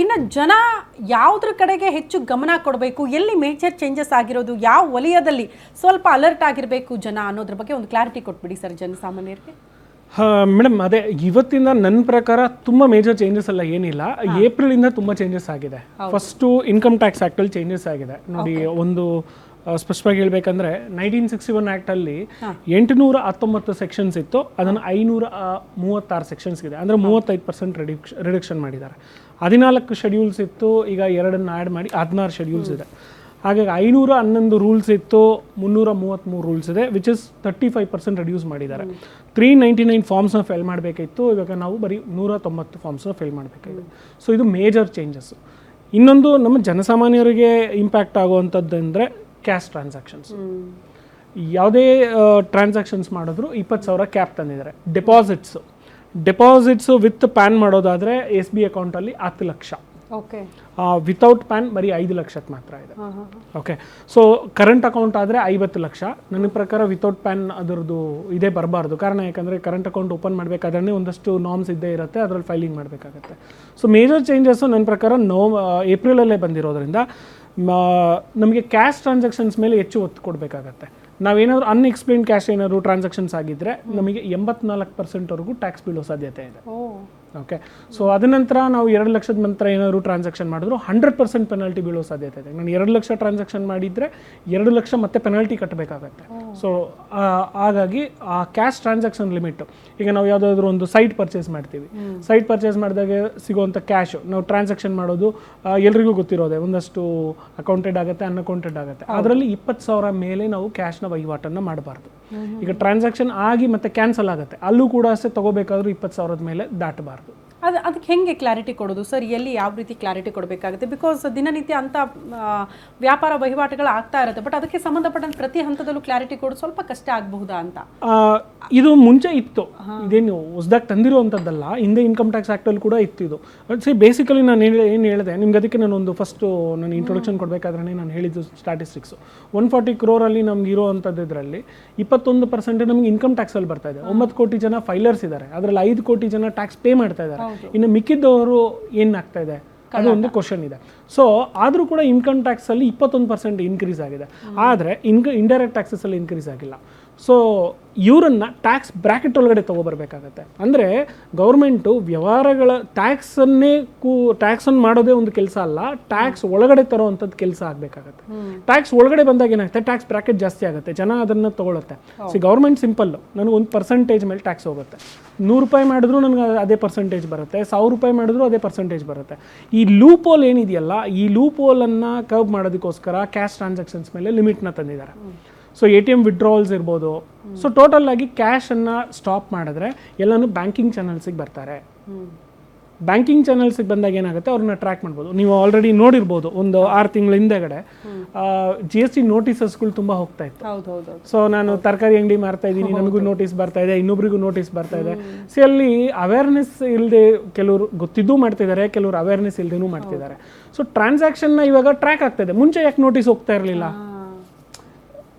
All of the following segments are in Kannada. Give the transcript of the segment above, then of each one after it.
ಇನ್ನು ಜನ ಯಾವುದ್ರ ಕಡೆಗೆ ಹೆಚ್ಚು ಗಮನ ಕೊಡಬೇಕು, ಎಲ್ಲಿ ಮೇಜರ್ ಚೇಂಜಸ್ ಆಗಿರೋದು, ಯಾವ ವಲಯದಲ್ಲಿ ಸ್ವಲ್ಪ ಅಲರ್ಟ್ ಆಗಿರಬೇಕು ಜನ ಅನ್ನೋದ್ರ ಬಗ್ಗೆ ಒಂದು ಕ್ಲಾರಿಟಿ ಕೊಟ್ಬಿಡಿ ಸರ್ ಜನಸಾಮಾನ್ಯರಿಗೆ. ಮೇಡಮ್, ಅದೇ ಇವತ್ತಿಂದ ನನ್ನ ಪ್ರಕಾರ ತುಂಬ ಮೇಜರ್ ಚೇಂಜಸ್ ಎಲ್ಲ ಏನಿಲ್ಲ. ಏಪ್ರಿಲಿಂದ ತುಂಬ ಚೇಂಜಸ್ ಆಗಿದೆ. ಫಸ್ಟು ಇನ್ಕಮ್ ಟ್ಯಾಕ್ಸ್ ಆ್ಯಕ್ಟಲ್ಲಿ ಚೇಂಜಸ್ ಆಗಿದೆ ನೋಡಿ. ಒಂದು ಸ್ಪಷ್ಟವಾಗಿ ಹೇಳ್ಬೇಕಂದ್ರೆ 1961 ಆ್ಯಕ್ಟಲ್ಲಿ 819 ಸೆಕ್ಷನ್ಸ್ ಇತ್ತು, ಅದನ್ನು 536 ಸೆಕ್ಷನ್ಸ್ ಇದೆ, ಅಂದರೆ 35% ರಿಡಕ್ಷನ್ ಮಾಡಿದ್ದಾರೆ. 14 ಶೆಡ್ಯೂಲ್ಸ್ ಇತ್ತು, ಈಗ 2 ಆ್ಯಡ್ ಮಾಡಿ 16 ಶೆಡ್ಯೂಲ್ಸ್ ಇದೆ. ಹಾಗಾಗಿ 511 ರೂಲ್ಸ್ ಇತ್ತು, 333 ರೂಲ್ಸ್ ಇದೆ, ವಿಚ್ ಇಸ್ 35% ರಿಡ್ಯೂಸ್ ಮಾಡಿದ್ದಾರೆ. 399 ಫಾರ್ಮ್ಸ್ನ ಫಿಲ್ ಮಾಡಬೇಕಿತ್ತು, ಇವಾಗ ನಾವು ಬರೀ 190 ಫಾರ್ಮ್ಸ್ನ ಫಿಲ್ ಮಾಡಬೇಕಾಗಿದೆ. ಸೊ ಇದು ಮೇಜರ್ ಚೇಂಜಸ್. ಇನ್ನೊಂದು ನಮ್ಮ ಜನಸಾಮಾನ್ಯರಿಗೆ ಇಂಪ್ಯಾಕ್ಟ್ ಆಗುವಂಥದ್ದು ಅಂದರೆ ಕ್ಯಾಶ್ ಟ್ರಾನ್ಸಾಕ್ಷನ್ಸ್. ಯಾವುದೇ ಟ್ರಾನ್ಸಾಕ್ಷನ್ಸ್ ಮಾಡಿದ್ರು 20,000 ಕ್ಯಾಪ್ ತಂದಿದ್ದಾರೆ. ಡೆಪಾಸಿಟ್ಸು ವಿತ್ ಪ್ಯಾನ್ ಮಾಡೋದಾದರೆ SB ಅಕೌಂಟಲ್ಲಿ 10 ಲಕ್ಷ, ವಿತೌಟ್ ಪ್ಯಾನ್ ಬರೀ 5 ಲಕ್ಷಕ್ಕೆ ಮಾತ್ರ ಇದೆ. ಓಕೆ, ಸೊ ಕರೆಂಟ್ ಅಕೌಂಟ್ ಆದರೆ 50 ಲಕ್ಷ. ನನ್ನ ಪ್ರಕಾರ ವಿತೌಟ್ ಪ್ಯಾನ್ ಅದರದ್ದು ಇದೇ ಬರಬಾರ್ದು. ಕಾರಣ ಯಾಕಂದರೆ ಕರೆಂಟ್ ಅಕೌಂಟ್ ಓಪನ್ ಮಾಡಬೇಕಾದ್ರೆ ಒಂದಷ್ಟು ನಾರ್ಮ್ಸ್ ಇದ್ದೇ ಇರುತ್ತೆ, ಅದರಲ್ಲಿ ಫೈಲಿಂಗ್ ಮಾಡಬೇಕಾಗತ್ತೆ. ಸೊ ಮೇಜರ್ ಚೇಂಜಸ್ಸು ನನ್ನ ಪ್ರಕಾರ ಏಪ್ರಿಲಲ್ಲೇ ಬಂದಿರೋದ್ರಿಂದ ನಮಗೆ ಕ್ಯಾಶ್ ಟ್ರಾನ್ಸಾಕ್ಷನ್ಸ್ ಮೇಲೆ ಹೆಚ್ಚು ಒತ್ತು ಕೊಡಬೇಕಾಗತ್ತೆ. ನಾವೇನಾದರೂ ಅನ್ಎಕ್ಸ್ಪ್ಲೇನ್ಡ್ ಕ್ಯಾಶ್ ಏನಾದರೂ ಟ್ರಾನ್ಸಾಕ್ಷನ್ಸ್ ಆಗಿದ್ದರೆ ನಮಗೆ 84% ಟ್ಯಾಕ್ಸ್ ಬೀಳೋ ಸಾಧ್ಯತೆ ಇದೆ. ಓಕೆ, ಸೊ ಅದ ನಂತರ ನಾವು 2 ಲಕ್ಷದ ನಂತರ ಏನಾದರೂ ಟ್ರಾನ್ಸಾಕ್ಷನ್ ಮಾಡಿದ್ರು 100% ಪೆನಾಲ್ಟಿ ಬೀಳೋ ಸಾಧ್ಯತೆ ಇದೆ. ನಾನು 2 ಲಕ್ಷ ಟ್ರಾನ್ಸಾಕ್ಷನ್ ಮಾಡಿದರೆ 2 ಲಕ್ಷ ಮತ್ತೆ ಪೆನಾಲ್ಟಿ ಕಟ್ಟಬೇಕಾಗತ್ತೆ. ಸೊ ಹಾಗಾಗಿ ಆ ಕ್ಯಾಶ್ ಟ್ರಾನ್ಸಾಕ್ಷನ್ ಲಿಮಿಟ್, ಈಗ ನಾವು ಯಾವುದಾದ್ರೂ ಒಂದು ಸೈಟ್ ಪರ್ಚೇಸ್ ಮಾಡ್ತೀವಿ, ಸೈಟ್ ಪರ್ಚೇಸ್ ಮಾಡಿದಾಗ ಸಿಗುವಂಥ ಕ್ಯಾಶು ನಾವು ಟ್ರಾನ್ಸಾಕ್ಷನ್ ಮಾಡೋದು ಎಲ್ರಿಗೂ ಗೊತ್ತಿರೋದೆ, ಒಂದಷ್ಟು ಅಕೌಂಟೆಡ್ ಆಗುತ್ತೆ, ಅನ್ಅಕೌಂಟೆಡ್ ಆಗುತ್ತೆ. ಅದರಲ್ಲಿ 20,000 ಮೇಲೆ ನಾವು ಕ್ಯಾಶ್ನ ವಹಿವಾಟನ್ನು ಮಾಡಬಾರ್ದು. ಈಗ ಟ್ರಾನ್ಸಾಕ್ಷನ್ ಆಗಿ ಮತ್ತೆ ಕ್ಯಾನ್ಸಲ್ ಆಗುತ್ತೆ, ಅಲ್ಲೂ ಕೂಡ ಅಷ್ಟೇ ತಗೋಬೇಕಾದ್ರೂ 20,000 ಮೇಲೆ ದಾಟಬಾರ್ದು. ಅದಕ್ಕೆ ಹೆಂಗೆ ಕ್ಲಾರಿಟಿ ಕೊಡೋದು ಸರ್? ಎಲ್ಲಿ ಯಾವ ರೀತಿ ಕ್ಲಾರಿಟಿ ಕೊಡಬೇಕಾಗುತ್ತೆ? ಬಿಕಾಸ್ ದಿನನಿತ್ಯ ಅಂತ ವ್ಯಾಪಾರ ವಹಿವಾಟುಗಳು ಆಗ್ತಾ ಇರುತ್ತೆ, ಬಟ್ ಅದಕ್ಕೆ ಸಂಬಂಧಪಟ್ಟಂತೆ ಪ್ರತಿ ಹಂತದಲ್ಲೂ ಕ್ಲಾರಿಟಿ ಕೊಡೋದು ಸ್ವಲ್ಪ ಕಷ್ಟ ಆಗಬಹುದಾ ಅಂತ. ಇದು ಮುಂಚೆ ಇತ್ತು, ಇದೇನು ಹೊಸದಾಗಿ ತಂದಿರುವಂಥದ್ದಲ್ಲ. ಹಿಂದೆ ಇನ್ಕಮ್ ಟ್ಯಾಕ್ಸ್ ಆ್ಯಕ್ಟಲ್ಲಿ ಕೂಡ ಇತ್ತು ಇದು. ಬೇಸಿಕಲಿ ನಾನು ಏನು ಹೇಳಿದೆ ನಿಮ್ಗೆ, ಅದಕ್ಕೆ ನಾನೊಂದು ಫಸ್ಟು ನಾನು ಇಂಟ್ರೊಡಕ್ಷನ್ ಕೊಡಬೇಕಾದ್ರೆ ನಾನು ಹೇಳಿದ್ದು ಸ್ಟ್ಯಾಟಿಸ್ಟಿಕ್ಸು 140 crore ನಮ್ಗೆ ಇರೋವಂಥದ್ದು ಇದರಲ್ಲಿ 21% ನಮಗೆ ಇನ್ಕಮ್ ಟ್ಯಾಕ್ಸಲ್ಲಿ ಬರ್ತಾ ಇದೆ. 9 ಕೋಟಿ ಜನ ಫೈಲರ್ಸ್ ಇದ್ದಾರೆ, ಅದರಲ್ಲಿ 5 ಕೋಟಿ ಜನ ಟ್ಯಾಕ್ಸ್ ಪೇ ಮಾಡ್ತಾ ಇದ್ದಾರೆ. ಇನ್ನು ಮಿಕ್ಕಿದ್ದವರು ಏನಾಗ್ತಾ ಇದೆ ಅದು ಒಂದು ಕ್ವಶನ್ ಇದೆ. ಸೊ ಆದರೂ ಕೂಡ ಇನ್ಕಮ್ ಟ್ಯಾಕ್ಸಲ್ಲಿ 21% ಇನ್ಕ್ರೀಸ್ ಆಗಿದೆ, ಆದರೆ ಇಂಡೈರೆಕ್ಟ್ ಟ್ಯಾಕ್ಸಸಲ್ಲಿ ಇನ್ಕ್ರೀಸ್ ಆಗಿಲ್ಲ. ಸೊ ಇವರನ್ನು ಟ್ಯಾಕ್ಸ್ ಬ್ರ್ಯಾಕೆಟ್ ಒಳಗಡೆ ತೊಗೊಬರ್ಬೇಕಾಗತ್ತೆ. ಅಂದರೆ ಗೌರ್ಮೆಂಟು ವ್ಯವಹಾರಗಳ ಟ್ಯಾಕ್ಸನ್ನು ಮಾಡೋದೇ ಒಂದು ಕೆಲಸ ಅಲ್ಲ, ಟ್ಯಾಕ್ಸ್ ಒಳಗಡೆ ತರೋವಂಥದ್ದು ಕೆಲಸ ಆಗಬೇಕಾಗತ್ತೆ. ಟ್ಯಾಕ್ಸ್ ಒಳಗಡೆ ಬಂದಾಗ ಏನಾಗುತ್ತೆ, ಟ್ಯಾಕ್ಸ್ ಬ್ರ್ಯಾಕೆಟ್ ಜಾಸ್ತಿ ಆಗುತ್ತೆ, ಜನ ಅದನ್ನು ತೊಗೊಳುತ್ತೆ. ಸೊ ಗೌರ್ಮೆಂಟ್ ಸಿಂಪಲ್ಲು, ನನಗೆ ಒಂದು ಪರ್ಸೆಂಟೇಜ್ ಮೇಲೆ ಟ್ಯಾಕ್ಸ್ ಹೋಗುತ್ತೆ. 100 ರೂಪಾಯಿ ಮಾಡಿದ್ರು ನನಗೆ ಅದೇ ಪರ್ಸೆಂಟೇಜ್ ಬರುತ್ತೆ, 1000 ರೂಪಾಯಿ ಮಾಡಿದ್ರು ಅದೇ ಪರ್ಸೆಂಟೇಜ್ ಬರುತ್ತೆ. ಈ ಲೂಪ್ ಹೋಲ್ ಏನಿದೆಯಲ್ಲ, ಈ ಲೂಪ್ ಹೋಲನ್ನು ಕರ್ವ್ ಮಾಡೋದಕ್ಕೋಸ್ಕರ ಕ್ಯಾಶ್ ಟ್ರಾನ್ಸಾಕ್ಷನ್ಸ್ ಮೇಲೆ ಲಿಮಿಟ್ನ ತಂದಿದ್ದಾರೆ. ಸೊ ATM ವಿಡ್ರಾವಲ್ಸ್ ಇರ್ಬೋದು. ಸೊ ಟೋಟಲ್ ಆಗಿ ಕ್ಯಾಶನ್ನು ಸ್ಟಾಪ್ ಮಾಡಿದ್ರೆ ಎಲ್ಲನೂ ಬ್ಯಾಂಕಿಂಗ್ ಚಾನಲ್ಸಿಗೆ ಬರ್ತಾರೆ. ಬ್ಯಾಂಕಿಂಗ್ ಚಾನಲ್ಸಿಗೆ ಬಂದಾಗ ಏನಾಗುತ್ತೆ, ಅವ್ರನ್ನ ಟ್ರ್ಯಾಕ್ ಮಾಡ್ಬೋದು. ನೀವು ಆಲ್ರೆಡಿ ನೋಡಿರ್ಬೋದು, ಒಂದು 6 ತಿಂಗಳ ಹಿಂದೆಗಡೆ GST ನೋಟಿಸಸ್ಗಳು ತುಂಬ ಹೋಗ್ತಾ ಇತ್ತು. ಸೊ ನಾನು ತರಕಾರಿ ಅಂಗಡಿ ಮಾರ್ತಾ ಇದ್ದೀನಿ, ನನಗೂ ನೋಟಿಸ್ ಬರ್ತಾ ಇದೆ, ಇನ್ನೊಬ್ರಿಗೂ ನೋಟಿಸ್ ಬರ್ತಾ ಇದೆ. ಸೊ ಅಲ್ಲಿ ಅವೇರ್ನೆಸ್ ಇಲ್ಲದೆ ಕೆಲವರು ಗೊತ್ತಿದ್ದೂ ಮಾಡ್ತಿದ್ದಾರೆ, ಕೆಲವರು ಅವೇರ್ನೆಸ್ ಇಲ್ಲದೇನೂ ಮಾಡ್ತಿದ್ದಾರೆ. ಸೊ ಟ್ರಾನ್ಸಾಕ್ಷನ್ನ ಇವಾಗ ಟ್ರ್ಯಾಕ್ ಆಗ್ತಾ ಇದೆ. ಮುಂಚೆ ಯಾಕೆ ನೋಟಿಸ್ ಹೋಗ್ತಾ ಇರಲಿಲ್ಲ?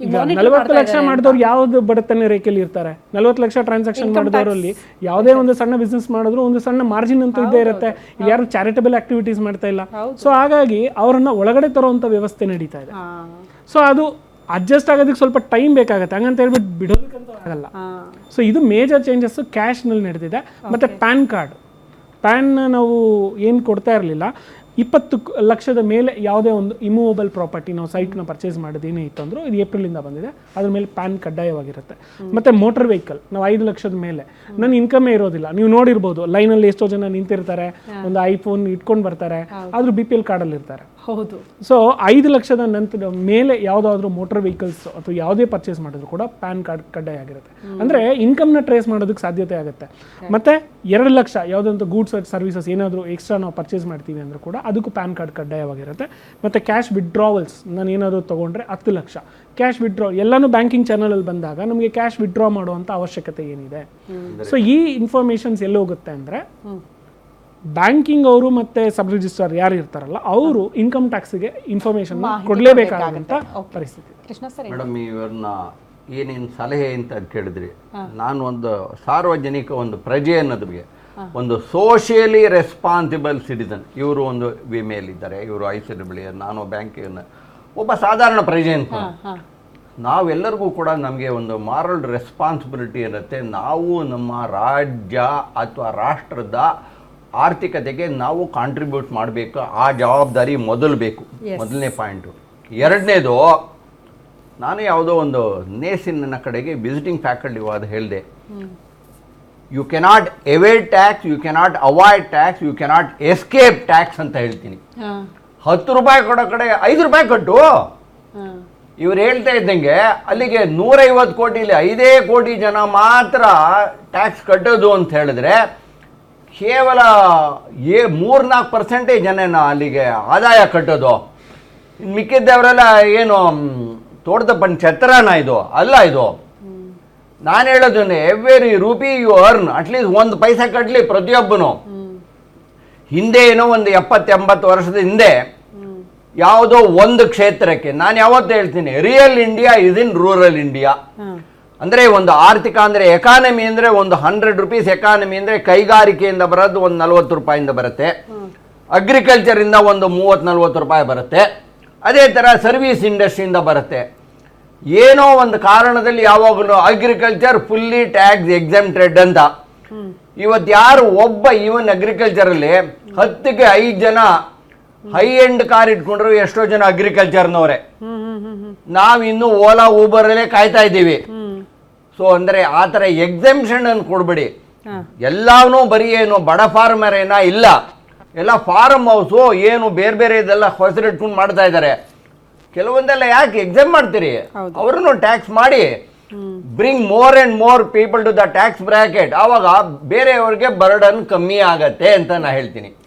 ಈಗ 40 ಲಕ್ಷ ಮಾಡಿದವ್ರು ಯಾವ್ದು ಬಡತನ ರೇಖೆಯಲ್ಲಿ ಇರ್ತಾರೆ? 40 ಲಕ್ಷ ಟ್ರಾನ್ಸಾಕ್ಷನ್ ಮಾಡಿದವರಲ್ಲಿ ಯಾವುದೇ ಒಂದು ಸಣ್ಣ ಬಿಸ್ನೆಸ್ ಮಾಡಿದ್ರು ಒಂದು ಸಣ್ಣ ಮಾರ್ಜಿನ್ ಅಂತ ಇದ್ದೇ ಇರುತ್ತೆ. ಯಾರು ಚಾರಿಟಬಲ್ ಆಕ್ಟಿವಿಟೀಸ್ ಮಾಡ್ತಾ ಇಲ್ಲ. ಸೊ ಹಾಗಾಗಿ ಅವರನ್ನ ಒಳಗಡೆ ತರುವಂತ ವ್ಯವಸ್ಥೆ ನಡೀತಾ ಇದೆ. ಸೊ ಅದು ಅಡ್ಜಸ್ಟ್ ಆಗೋದಕ್ಕೆ ಸ್ವಲ್ಪ ಟೈಮ್ ಬೇಕಾಗುತ್ತೆ, ಹಂಗಂತ ಹೇಳ್ಬಿಟ್ಟು ಬಿಡೋದಕ್ಕಂತ ಆಗಲ್ಲ. ಸೊ ಇದು ಮೇಜರ್ ಚೇಂಜಸ್ ಕ್ಯಾಶ್ನಲ್ಲಿ ನಡೆದಿದೆ. ಮತ್ತು ಪ್ಯಾನ್ ನಾವು ಏನು ಕೊಡ್ತಾ ಇರಲಿಲ್ಲ. 20 ಲಕ್ಷದ ಮೇಲೆ ಯಾವುದೇ ಒಂದು ಇಮೂವಬಲ್ ಪ್ರಾಪರ್ಟಿ ನಾವು ಸೈಟ್ನ ಪರ್ಚೇಸ್ ಮಾಡೋದೇನೇ ಇತ್ತಂದ್ರೂ ಇದು ಏಪ್ರಿಲಿಂದ ಬಂದಿದೆ. ಅದ್ರ ಮೇಲೆ ಪ್ಯಾನ್ ಕಡ್ಡಾಯವಾಗಿರುತ್ತೆ. ಮತ್ತು ಮೋಟರ್ ವೆಹಿಕಲ್ ನಾವು 5 ಲಕ್ಷದ ಮೇಲೆ, ನನ್ನ ಇನ್ಕಮೇ ಇರೋದಿಲ್ಲ. ನೀವು ನೋಡಿರ್ಬೋದು, ಲೈನಲ್ಲಿ ಎಷ್ಟೋ ಜನ ನಿಂತಿರ್ತಾರೆ, ಒಂದು ಐಫೋನ್ ಇಟ್ಕೊಂಡು ಬರ್ತಾರೆ, ಆದರೂ BPL ಕಾರ್ಡಲ್ಲಿ ಇರ್ತಾರೆ. ಹೌದು. ಸೊ 5 ಲಕ್ಷದ ನಂತರ ಮೇಲೆ ಯಾವುದಾದ್ರೂ ಮೋಟರ್ ವೆಹಿಕಲ್ಸ್ ಅಥವಾ ಯಾವುದೇ ಪರ್ಚೇಸ್ ಮಾಡಿದ್ರು ಕೂಡ ಪ್ಯಾನ್ ಕಾರ್ಡ್ ಕಡ್ಡಾಯ ಆಗಿರುತ್ತೆ. ಅಂದರೆ ಇನ್ಕಮ್ನ ಟ್ರೇಸ್ ಮಾಡೋದಕ್ಕೆ ಸಾಧ್ಯತೆ ಆಗುತ್ತೆ. ಮತ್ತು 2 ಲಕ್ಷ ಯಾವುದಂತ ಗೂಡ್ಸ್ ಸರ್ವಿಸಸ್ ಏನಾದರೂ ಎಕ್ಸ್ಟ್ರಾ ನಾವು ಪರ್ಚೇಸ್ ಮಾಡ್ತೀವಿ ಅಂದರೂ ಕೂಡ ಅದಕ್ಕೂ ಪ್ಯಾನ್ ಕಾರ್ಡ್ ಕಡ್ಡಾಯವಾಗಿರುತ್ತೆ. ಮತ್ತು ಕ್ಯಾಶ್ ವಿಡ್ರಾವಲ್ಸ್ ನಾನು ಏನಾದರೂ ತೊಗೊಂಡ್ರೆ 10 ಲಕ್ಷ ಕ್ಯಾಶ್ ವಿಡ್ರಾ, ಎಲ್ಲನೂ ಬ್ಯಾಂಕಿಂಗ್ ಚಾನಲಲ್ಲಿ ಬಂದಾಗ ನಮಗೆ ಕ್ಯಾಶ್ ವಿಡ್ರಾ ಮಾಡುವಂಥ ಅವಶ್ಯಕತೆ ಏನಿದೆ? ಸೊ ಈ ಇನ್ಫಾರ್ಮೇಷನ್ಸ್ ಎಲ್ಲಿ ಹೋಗುತ್ತೆ ಅಂದರೆ, ಬ್ಯಾಂಕಿಂಗ್ ಅವರು ಮತ್ತು ಸಬ್ ರಿಜಿಸ್ಟ್ರಾರ್ ಯಾರು ಇರ್ತಾರಲ್ಲ ಅವರು ಇನ್ಕಮ್ ಟ್ಯಾಕ್ಸ್ಗೆ ಇನ್ಫಾರ್ಮೇಷನ್ ಕೊಡಲೇಬೇಕಾದಂಥ ಪರಿಸ್ಥಿತಿ. ಮೇಡಮ್, ಇವ್ರನ್ನ ಏನೇನು ಸಲಹೆ ಅಂತ ಕೇಳಿದ್ರಿ, ನಾನು ಒಂದು ಸಾರ್ವಜನಿಕ ಒಂದು ಪ್ರಜೆ ಅನ್ನೋದ್ರಿಗೆ ಒಂದು ಸೋಷಿಯಲಿ ರೆಸ್ಪಾನ್ಸಿಬಲ್ ಸಿಟಿಸನ್. ಇವರು ಒಂದು ವಿಮೆಯಲ್ಲಿದ್ದಾರೆ, ಇವರು ICWA, ನಾನು ಬ್ಯಾಂಕಿನ ಒಬ್ಬ ಸಾಧಾರಣ ಪ್ರಜೆ ಅಂತ. ನಾವೆಲ್ಲರಿಗೂ ಕೂಡ ನಮಗೆ ಒಂದು ಮಾರಲ್ ರೆಸ್ಪಾನ್ಸಿಬಿಲಿಟಿ ಇರುತ್ತೆ. ನಾವು ನಮ್ಮ ರಾಜ್ಯ ಅಥವಾ ರಾಷ್ಟ್ರದ ಆರ್ಥಿಕತೆಗೆ ನಾವು ಕಾಂಟ್ರಿಬ್ಯೂಟ್ ಮಾಡಬೇಕು. ಆ ಜವಾಬ್ದಾರಿ ಮೊದಲು ಬೇಕು, ಮೊದಲನೇ ಪಾಯಿಂಟು. ಎರಡನೇದು, ನಾನು ಯಾವುದೋ ಒಂದು ನೇಸಿನ ಕಡೆಗೆ ವಿಸಿಟಿಂಗ್ ಫ್ಯಾಕಲ್ಟಿ ಅದು ಹೇಳಿದೆ, you cannot evade tax, you cannot avoid tax, you cannot escape tax ಅಂತ ಹೇಳ್ತೀನಿ. 10 ರೂಪಾಯಿ ಕೊಡೋ ಕಡೆ 5 ರೂಪಾಯಿ ಕಟ್ಟು. ಇವ್ರು ಹೇಳ್ತಾ ಇದ್ದಂಗೆ ಅಲ್ಲಿಗೆ 150 ಕೋಟಿಲಿ 5 ಕೋಟಿ ಜನ ಮಾತ್ರ ಟ್ಯಾಕ್ಸ್ ಕಟ್ಟೋದು ಅಂತ ಹೇಳಿದ್ರೆ ಕೇವಲ 3-4% ಜನನ ಅಲ್ಲಿಗೆ ಆದಾಯ ಕಟ್ಟೋದು. ಮಿಕ್ಕಿದ್ದವರೆಲ್ಲ ಏನು ತೋಟದ ಛತ್ರನ ಇದು ಅಲ್ಲ. ಇದು ನಾನು ಹೇಳೋದನ್ನೇ, every rupee you earn at least 1 paise ಕಟ್ಟಲಿ ಪ್ರತಿಯೊಬ್ಬನು. ಹಿಂದೆ ಏನೋ ಒಂದು 70-80 ವರ್ಷದ ಹಿಂದೆ ಯಾವುದೋ ಒಂದು ಕ್ಷೇತ್ರಕ್ಕೆ, ನಾನು ಯಾವತ್ತೂ ಹೇಳ್ತೀನಿ, real India is in rural India. ಅಂದರೆ ಒಂದು ಆರ್ಥಿಕ ಅಂದರೆ ಎಕಾನಮಿ ಅಂದರೆ ಒಂದು 100 ರೂಪೀಸ್ ಎಕಾನಮಿ ಅಂದರೆ ಕೈಗಾರಿಕೆಯಿಂದ ಬರೋದು ಒಂದು 40 ರೂಪಾಯಿಂದ ಬರುತ್ತೆ, ಅಗ್ರಿಕಲ್ಚರಿಂದ ಒಂದು 30-40 ರೂಪಾಯಿ ಬರುತ್ತೆ, ಅದೇ ಥರ ಸರ್ವಿಸ್ ಇಂಡಸ್ಟ್ರಿಯಿಂದ ಬರುತ್ತೆ. ಏನೋ ಒಂದು ಕಾರಣದಲ್ಲಿ ಯಾವಾಗಲೂ ಅಗ್ರಿಕಲ್ಚರ್ ಫುಲ್ಲಿ ಟ್ಯಾಕ್ಸ್ ಎಕ್ಸೆಂಪ್ಟೆಡ್ ಅಂತ. ಇವತ್ತು ಯಾರು ಒಬ್ಬ ಈವನ್ ಅಗ್ರಿಕಲ್ಚರಲ್ಲಿ 10ಕ್ಕೆ 5 ಜನ ಹೈ ಎಂಡ್ ಕಾರ್ ಇಟ್ಕೊಂಡ್ರು ಎಷ್ಟೋ ಜನ ಅಗ್ರಿಕಲ್ಚರ್ನವರೇ. ನಾವಿನ್ನೂ ಓಲಾ ಊಬರಲ್ಲೇ ಕಾಯ್ತಾ ಇದ್ದೀವಿ. ಸೊ ಅಂದರೆ ಆ ಥರ ಎಕ್ಸೆಂಪ್ಷನ್ ಅನ್ನು ಕೊಡ್ಬೇಡಿ. ಎಲ್ಲವೂ ಬರೀ ಏನು ಬಡ ಫಾರ್ಮರ್ ಏನಾ ಇಲ್ಲ, ಎಲ್ಲ ಫಾರ್ಮ್ ಹೌಸು ಏನು ಬೇರೆ ಬೇರೆ ಇದೆಲ್ಲ ಹೊಸರಿಟ್ಕೊಂಡು ಮಾಡ್ತಾ ಇದ್ದಾರೆ. ಕೆಲವೊಂದೆಲ್ಲ ಯಾಕೆ ಎಕ್ಸಾಮ್ ಮಾಡ್ತೀರಿ? ಅವರನ್ನು ಟ್ಯಾಕ್ಸ್ ಮಾಡಿ, bring more and more people to the tax bracket. ಆವಾಗ ಬೇರೆಯವ್ರಿಗೆ ಬರ್ಡನ್ ಕಮ್ಮಿ ಆಗತ್ತೆ ಅಂತ ನಾನು ಹೇಳ್ತೀನಿ.